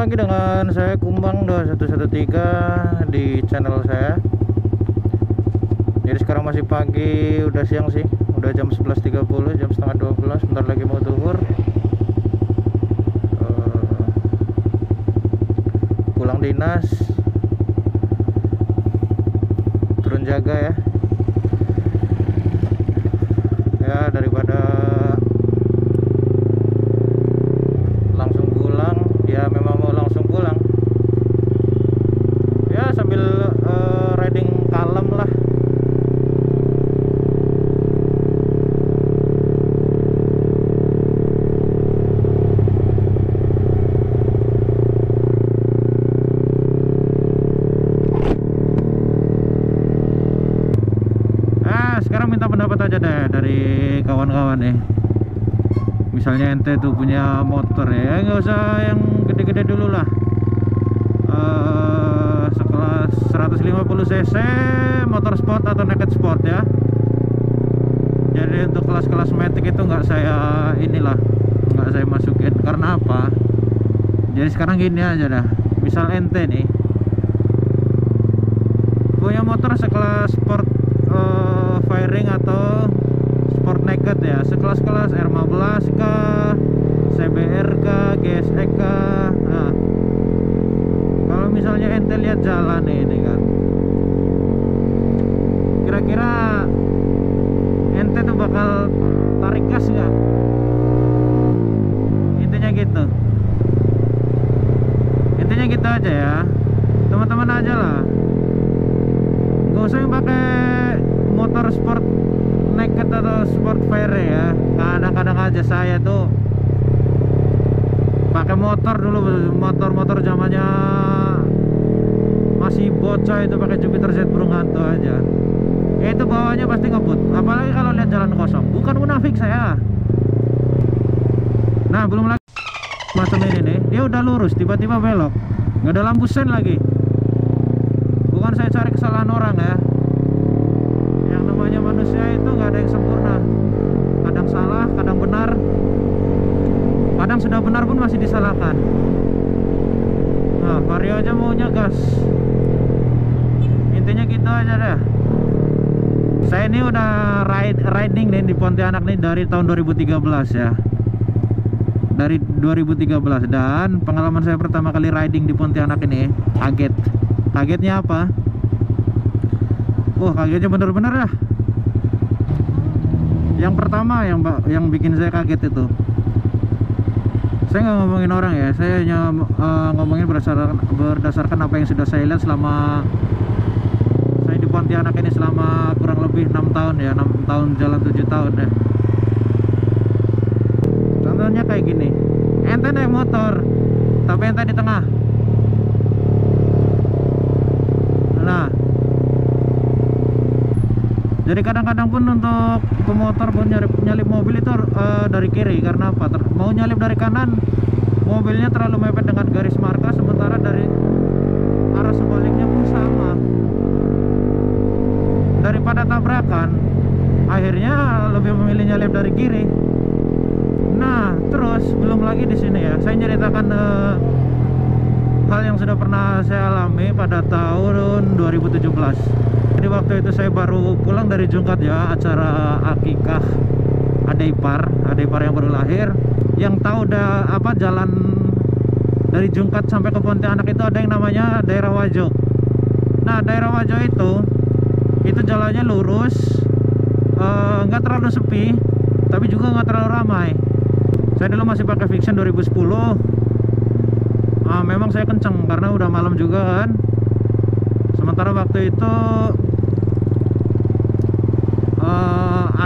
lagi dengan saya Kumbang 2113 di channel saya. Jadi sekarang masih pagi, udah siang sih, udah jam 11.30, jam setengah 12, bentar lagi mau zuhur. Pulang dinas, turun jaga ya daripada langsung pulang. Ya memang mau langsung pulang ya, sambil riding kalem lah. Sekarang minta pendapat aja deh dari kawan-kawan nih. Misalnya ente tuh punya motor ya, nggak usah yang gede-gede dulu lah. Sekelas 150 cc motor sport atau naked sport ya. Jadi untuk kelas-kelas matic itu nggak saya masukin. Karena apa? Jadi sekarang gini aja dah. Misal ente nih punya motor sekelas sport fairing atau sport naked ya, sekelas-kelas R15 kah, CBR kah, GSX kah. Nah, kalau misalnya ente lihat jalan ini kan, kira-kira ente tuh bakal tarik gas nggak? Intinya gitu aja ya, teman-teman aja lah. Gak usah yang pakai motor sport naked atau sport fair ya. Kadang-kadang aja saya tuh pakai motor dulu, motor zamannya masih bocah itu, pakai Jupiter Z burung hantu aja. Ya itu bawahnya pasti ngebut, apalagi kalau lihat jalan kosong. Bukan munafik saya. Nah, belum lagi macam ini nih, dia udah lurus tiba-tiba belok, nggak ada lampu sen lagi. Bukan saya cari kesalahan orang ya, yang namanya manusia itu nggak ada yang sempurna. Kadang salah, kadang benar, kadang sudah benar pun masih disalahkan. Nah, Vario aja maunya gas. Intinya gitu aja deh. Saya ini udah riding nih di Pontianak nih dari tahun 2013 ya. Dari 2013, dan pengalaman saya pertama kali riding di Pontianak ini kaget. Kagetnya apa? Kagetnya bener-bener ya. Yang pertama yang bikin saya kaget itu, saya nggak ngomongin orang ya, saya hanya ngomongin berdasarkan apa yang sudah saya lihat selama saya di Pontianak ini, selama kurang lebih 6 tahun ya, 6 tahun jalan 7 tahun ya. Contohnya kayak gini, ente naik motor tapi ente di tengah. Nah, jadi kadang-kadang pun untuk pemotor pun nyalip mobil itu dari kiri. Karena apa? Mau nyalip dari kanan, mobilnya terlalu mepet dengan garis marka, sementara dari arah sebaliknya pun sama. Daripada tabrakan, akhirnya lebih memilih nyalip dari kiri. Nah, terus belum lagi di sini ya, saya ceritakan hal yang sudah pernah saya alami pada tahun 2017. Jadi waktu itu saya baru pulang dari Jungkat ya, acara akikah adik ipar yang baru lahir. Yang tahu jalan dari Jungkat sampai ke Pontianak itu ada yang namanya daerah Wajo. Nah, daerah Wajo itu jalannya lurus, nggak terlalu sepi, tapi juga nggak terlalu ramai. Saya dulu masih pakai Viction 2010. Memang saya kenceng karena udah malam juga kan. Sementara waktu itu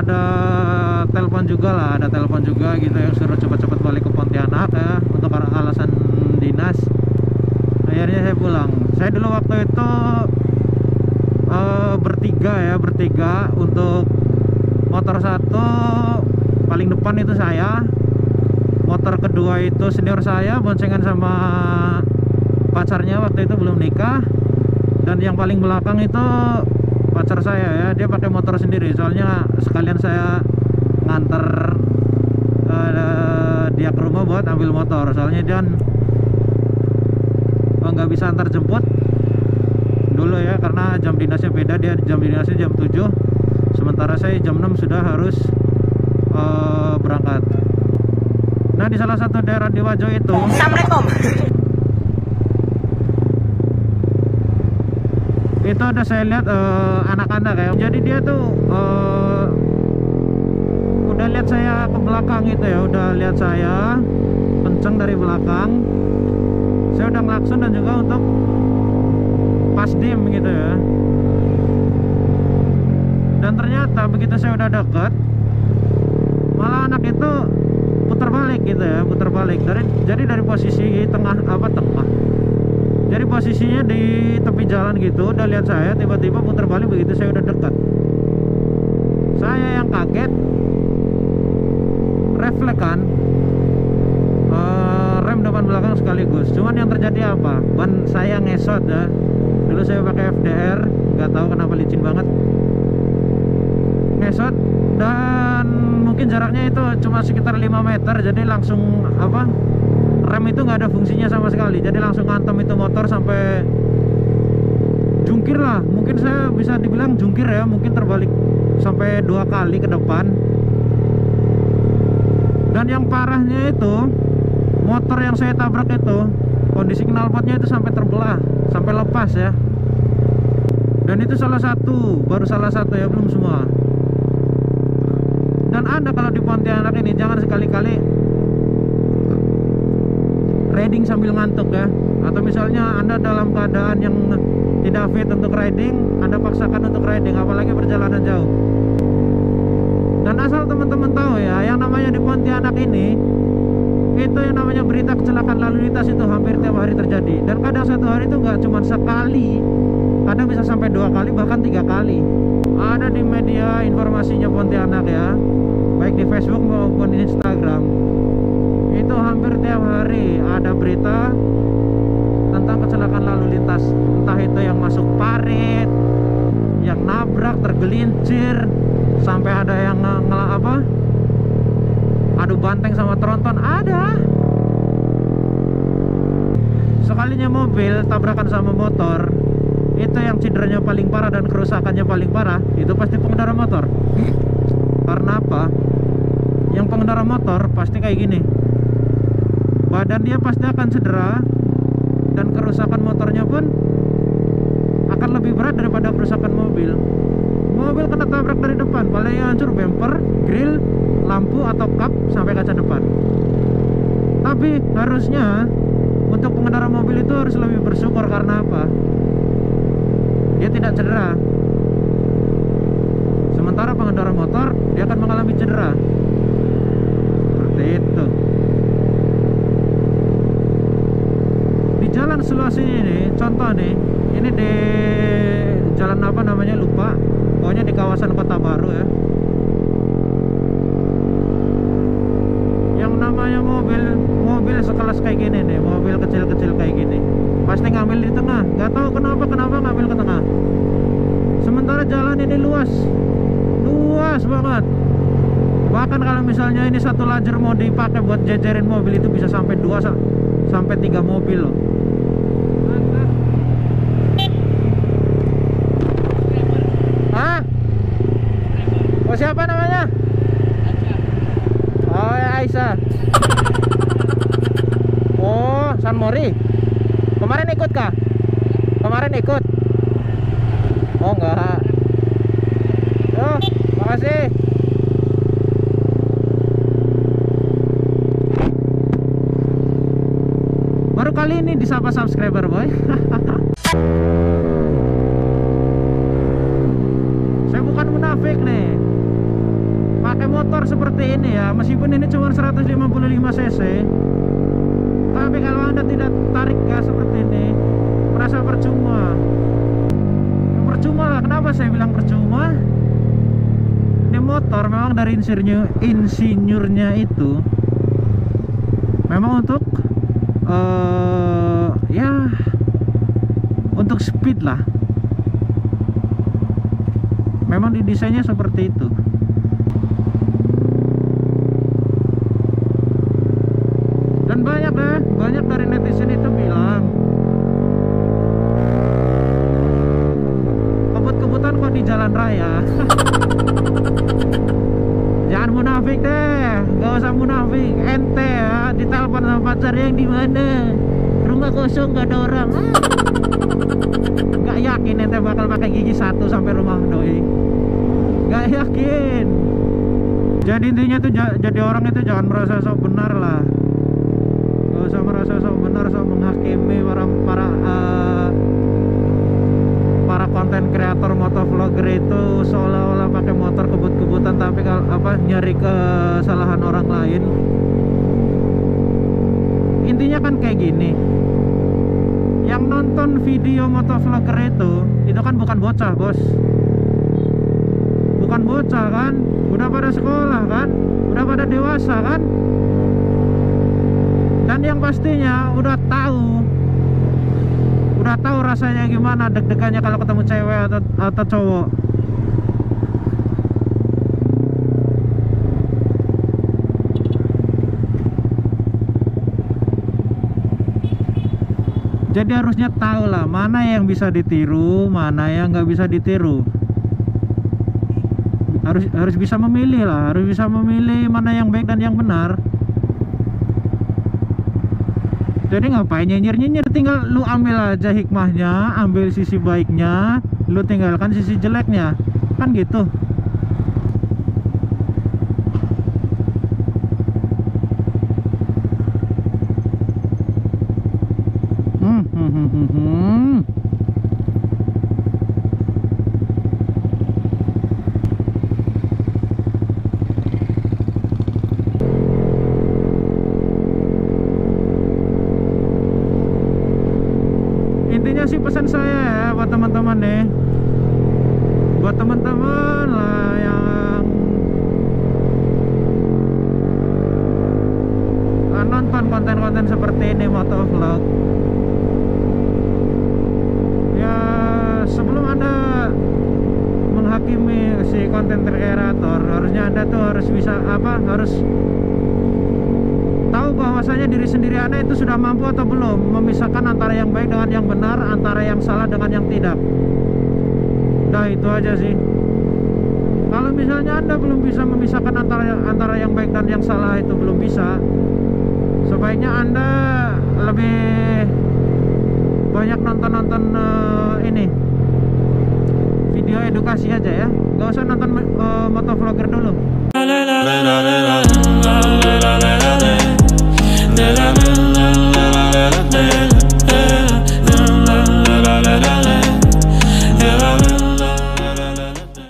ada telepon juga gitu yang suruh cepat-cepat balik ke Pontianak ya, untuk alasan dinas. Akhirnya saya pulang. Saya dulu waktu itu bertiga untuk motor satu, paling depan itu saya, motor kedua itu senior saya, boncengan sama pacarnya, waktu itu belum nikah. Dan yang paling belakang itu pacar saya ya, dia pakai motor sendiri, soalnya sekalian saya nganter dia ke rumah buat ambil motor, soalnya dia nggak bisa antar jemput dulu ya, karena jam dinasnya beda. Dia jam dinasnya jam 7, sementara saya jam 6 sudah harus berangkat. Nah, di salah satu daerah di Wajo itu, Assalamualaikum. itu ada saya lihat anak-anak ya. Jadi dia tuh udah lihat saya ke belakang gitu ya, udah lihat saya kenceng dari belakang. Saya udah ngelakson dan juga untuk pas dim gitu ya. Dan ternyata begitu saya udah deket, malah anak itu putar balik gitu ya, putar balik jadi dari posisi tengah. Jadi posisinya di tepi jalan gitu, udah lihat saya, tiba-tiba putar balik begitu saya udah dekat. Saya yang kaget, refleks kan, rem depan belakang sekaligus. Cuman yang terjadi apa? Ban saya ngesot ya. Dulu saya pakai FDR, nggak tahu kenapa licin banget, ngesot. Dan mungkin jaraknya itu cuma sekitar 5 meter, jadi langsung rem itu nggak ada fungsinya sama sekali. Jadi langsung ngantem itu motor sampai jungkir lah. Mungkin saya bisa dibilang jungkir ya, mungkin terbalik sampai 2 kali ke depan. Dan yang parahnya itu, motor yang saya tabrak itu kondisi knalpotnya itu sampai terbelah, sampai lepas ya. Dan itu baru salah satu ya, belum semua. Dan Anda kalau di Pontianak ini jangan sekali-kali riding sambil ngantuk ya. Atau misalnya Anda dalam keadaan yang tidak fit untuk riding, Anda paksakan untuk riding, apalagi perjalanan jauh. Dan asal teman-teman tahu ya, yang namanya di Pontianak ini, itu yang namanya berita kecelakaan lalu lintas itu hampir tiap hari terjadi. Dan kadang satu hari itu nggak cuma sekali, kadang bisa sampai 2 kali, bahkan 3 kali. Ada di media informasinya Pontianak ya, baik di Facebook maupun di Instagram, itu hampir tiap hari ada berita tentang kecelakaan lalu lintas. Entah itu yang masuk parit, yang nabrak, tergelincir, sampai ada yang adu banteng sama tronton, ada. Sekalinya mobil tabrakan sama motor, itu yang cederanya paling parah dan kerusakannya paling parah itu pasti pengendara motor. Karena apa? Yang pengendara motor pasti kayak gini, badan dia pasti akan cedera, dan kerusakan motornya pun akan lebih berat daripada kerusakan mobil. Mobil kena tabrak dari depan, paling hancur bumper, grill, lampu atau kap sampai kaca depan. Tapi harusnya untuk pengendara mobil itu harus lebih bersyukur. Karena apa? Dia tidak cedera. Sementara pengendara motor, dia akan mengalami cedera. Seperti itu. Di jalan seluas ini, contoh nih, ini di jalan apa namanya lupa, pokoknya di kawasan Kota Baru ya. Yang namanya mobil sekelas kayak gini nih, mobil kecil-kecil kayak gini, pasti ngambil di tengah. Nggak tahu kenapa ngambil ke tengah. Sementara jalan ini luas banget. Bahkan kalau misalnya ini satu lajur mau dipakai buat jejerin mobil, itu bisa sampai 2 sampai 3 mobil loh. Hah? Oh, siapa namanya? Oh ya, Aisyah. Oh, San Mori. Kemarin ikut kah? Kemarin ikut? Oh enggak. Oh, makasih. Baru kali ini disapa subscriber boy. Saya bukan munafik nih, pakai motor seperti ini ya, meskipun ini cuma 155 cc, tapi kalau Anda tidak tarik gas seperti ini, merasa percuma. Percuma lah. Kenapa saya bilang percuma? Ini motor memang dari insinyurnya itu memang untuk ya untuk speed lah. Memang didesainnya seperti itu. Dan banyak dari netizen itu bilang di jalan raya. Jangan munafik deh, gak usah munafik. Ente ya ditelepon sama pacar yang di mana? Rumah kosong gak ada orang. Gak yakin ente bakal pakai gigi satu sampai rumah doi. Gak yakin. Jadi intinya tuh jadi orang itu jangan merasa sok benar lah. Gak usah merasa sok benar, sok menghakimi para konten kreator motovlogger itu seolah-olah pakai motor kebut-kebutan, tapi kalau nyari kesalahan orang lain. Intinya kan kayak gini, yang nonton video motovlogger itu kan bukan bocah, bos. Bukan bocah kan, udah pada sekolah kan, udah pada dewasa kan, dan yang pastinya udah tahu rasanya gimana deg-degannya kalau ketemu cewek atau cowok. Jadi harusnya tahu lah mana yang bisa ditiru, mana yang nggak bisa ditiru. Harus bisa memilih lah, harus bisa memilih mana yang baik dan yang benar. Jadi ngapain nyinyir-nyinyir, tinggal lu ambil aja hikmahnya, ambil sisi baiknya, lu tinggalkan sisi jeleknya, kan gitu. Intinya sih pesan saya ya buat teman-teman nih, buat teman-teman lah yang nonton konten-konten seperti ini, motovlog. Ya sebelum Anda menghakimi si konten kreator, harusnya Anda tuh harus bisa harus tahu bahwasanya diri sendiri Anda itu sudah mampu atau belum memisahkan antara yang baik dengan yang benar, antara yang salah dengan yang tidak. Udah itu aja sih. Kalau misalnya Anda belum bisa memisahkan antara yang baik dan yang salah, itu belum bisa, sebaiknya Anda lebih banyak nonton ini video edukasi aja ya. Gak usah nonton